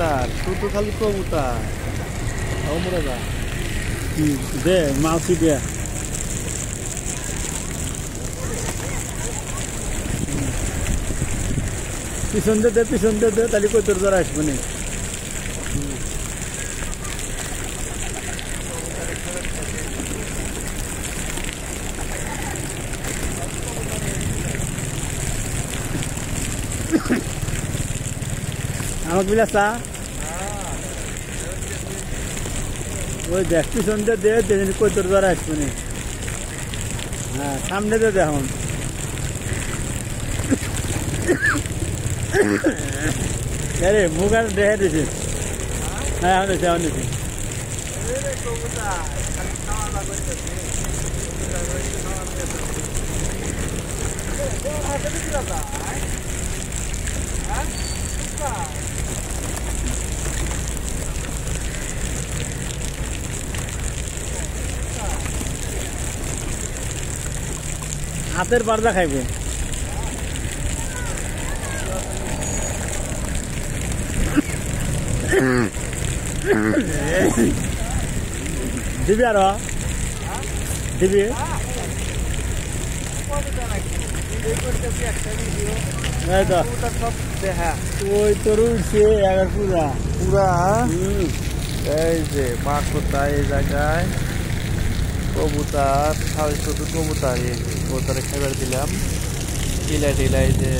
কবুতর শুধু খালি কবুতর আমরা যা দে মাউসি দে পিছন দে পিছন দে তাহলে কই তোর জ্বর আসবে না আমার বিলাসা ওই দেখ পিছন দে দেখি কই তোর জ্বর আসবে না হ্যাঁ সামনে দে দেখুন আরে মুখ আর দেখে দিছি হ্যাঁ আমি দিছি হাতের পারদা খাইবে দিবি আর দিবি ওই তোর উঠছে এগার পুরা পুরা এই যে মা কোথায় এই জায়গায় কবুতর শুধু কবুতর কবুতরে খাবার দিলাম টিলা এই যে